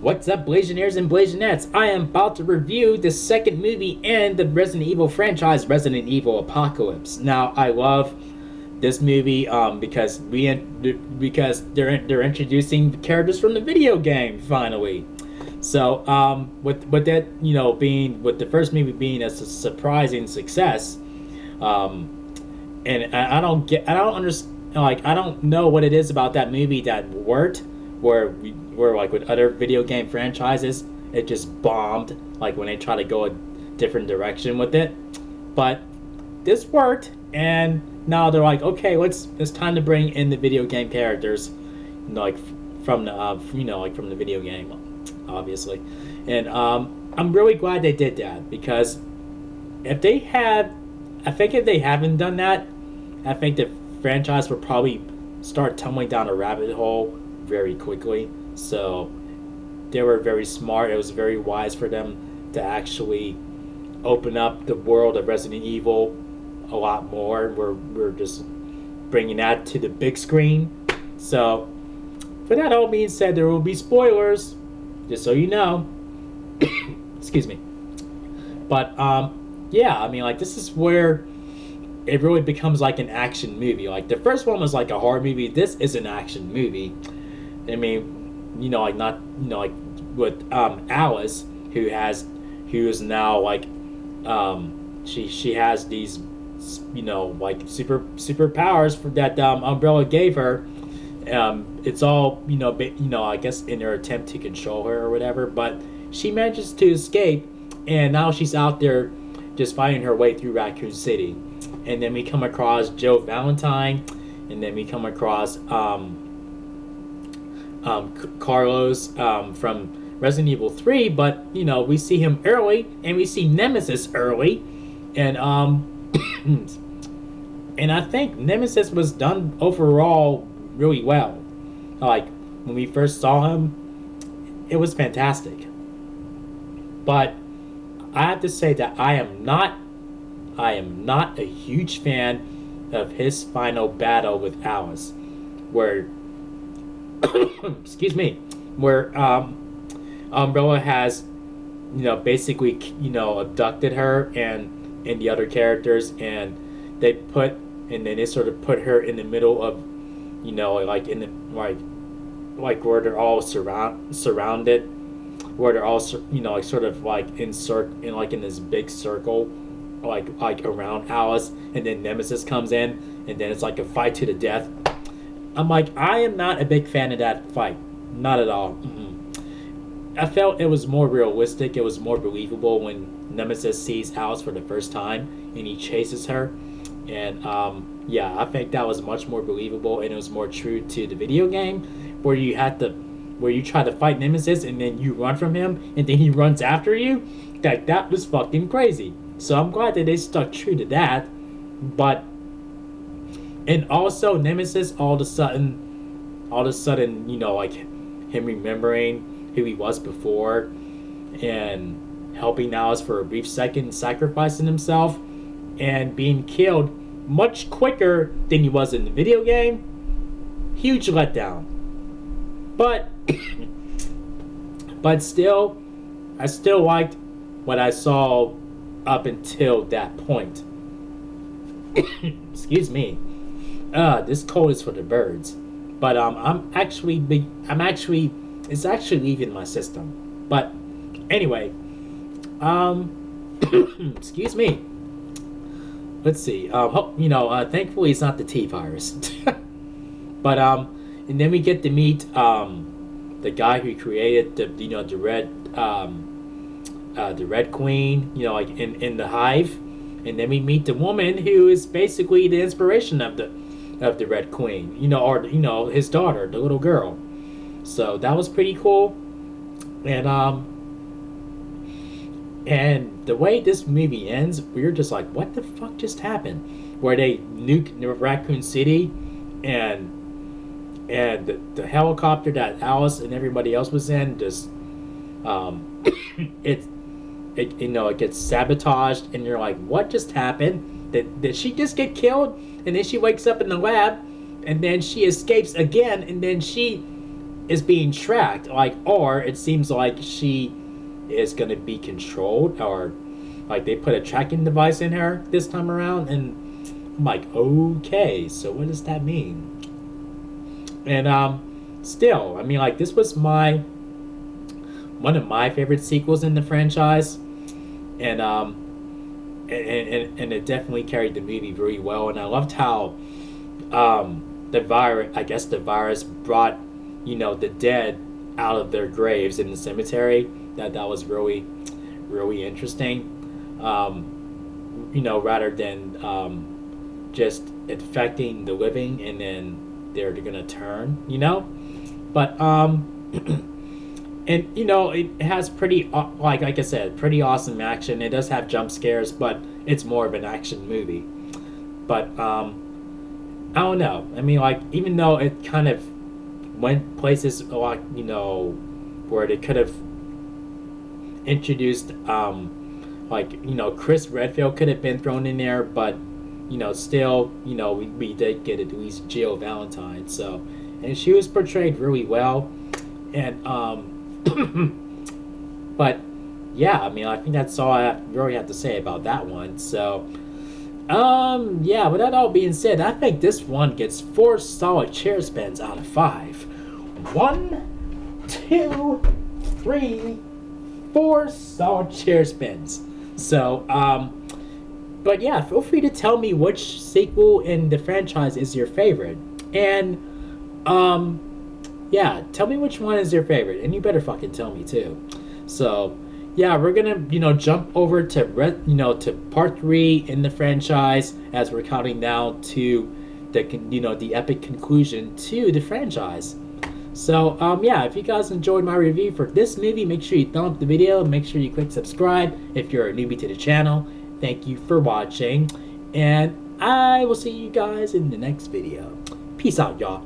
What's up, Blazionaires and Blazionettes? I am about to review the second movie in the Resident Evil franchise, Resident Evil Apocalypse. Now, I love this movie because they're introducing the characters from the video game finally. So, with that, being with the first movie being a surprising success, and I don't understand, like, I don't know what it is about that movie that worked, where like with other video game franchises, it just bombed, like when they try to go a different direction with it. But this worked, and now they're like, okay, it's time to bring in the video game characters, like from the like from the video game, obviously. And I'm really glad they did that because if they had, I think if they haven't done that, I think the franchise would probably start tumbling down a rabbit hole very quickly. So they were very smart. It was very wise for them to actually open up the world of Resident Evil a lot more. We're just bringing that to the big screen. So, for that all being said, there will be spoilers, just so you know. Excuse me. But yeah, I mean, like this is where it really becomes like an action movie. Like the first one was like a horror movie. This is an action movie. I mean, like not, like with Alice, who is now like, she has these, like superpowers for that Umbrella gave her. It's all I guess in their attempt to control her or whatever. But she manages to escape, and now she's out there just fighting her way through Raccoon City. And then we come across Joe Valentine, and then we come across Carlos from Resident Evil 3, but we see him early, and we see Nemesis early, and and I think Nemesis was done overall really well. Like when we first saw him, it was fantastic. But I have to say that I am not a huge fan of his final battle with Alice, where excuse me, where Umbrella has basically abducted her and the other characters, and then they sort of put her in the middle of like in the like where they're all surrounded, where they're all like sort of like in like in this big circle, like around Alice, and then Nemesis comes in, and then it's like a fight to the death. I'm like, I am not a big fan of that fight, not at all. I felt it was more realistic. It was more believable when Nemesis sees Alice for the first time and he chases her, and yeah, I think that was much more believable, and it was more true to the video game, where you try to fight Nemesis and then you run from him and then he runs after you. That was fucking crazy. So I'm glad that they stuck true to that. But and also Nemesis all of a sudden, like him remembering who he was before and helping Alice for a brief second, sacrificing himself and being killed much quicker than he was in the video game. Huge letdown. But but still, I still liked what I saw up until that point. Excuse me. This cold is for the birds. But it's actually leaving my system. But anyway, excuse me. Let's see. Thankfully it's not the T virus. But and then we get to meet the guy who created the Red Queen, like in the Hive, and then we meet the woman who is basically the inspiration of the Red Queen, or his daughter, the little girl. So that was pretty cool, and the way this movie ends, we were just like, what the fuck just happened? Where they nuke Raccoon City, and the helicopter that Alice and everybody else was in just it it gets sabotaged, and you're like, what just happened? Did she just get killed? And then she wakes up in the lab, and then she escapes again, and then she is being tracked, like, or it seems like she is gonna be controlled, or like they put a tracking device in her this time around, and I'm like, okay, so what does that mean? And still, I mean, like, this was one of my favorite sequels in the franchise, and and it definitely carried the movie very well. And I loved how the virus, I guess the virus brought, the dead out of their graves in the cemetery. That was really, really interesting. Rather than just infecting the living and then they're gonna turn, But and it has pretty like I said, pretty awesome action. It does have jump scares, but it's more of an action movie. But I don't know. I mean, like, even though it kind of went places like, where they could have introduced Chris Redfield could have been thrown in there, but still, we did get at least Jill Valentine. So, and she was portrayed really well. And but yeah, I mean, I think that's all I really have to say about that one. So yeah, with that all being said, I think this one gets 4 solid chair spins out of 5. 1, 2, 3, 4 solid chair spins. So but yeah, feel free to tell me which sequel in the franchise is your favorite. And yeah, tell me which one is your favorite, and you better fucking tell me too. So yeah, we're gonna jump over to to part 3 in the franchise, as we're counting down to the epic conclusion to the franchise. So yeah, if you guys enjoyed my review for this movie, make sure you thumb up the video, make sure you click subscribe if you're a newbie to the channel. Thank you for watching, and I will see you guys in the next video. Peace out, y'all.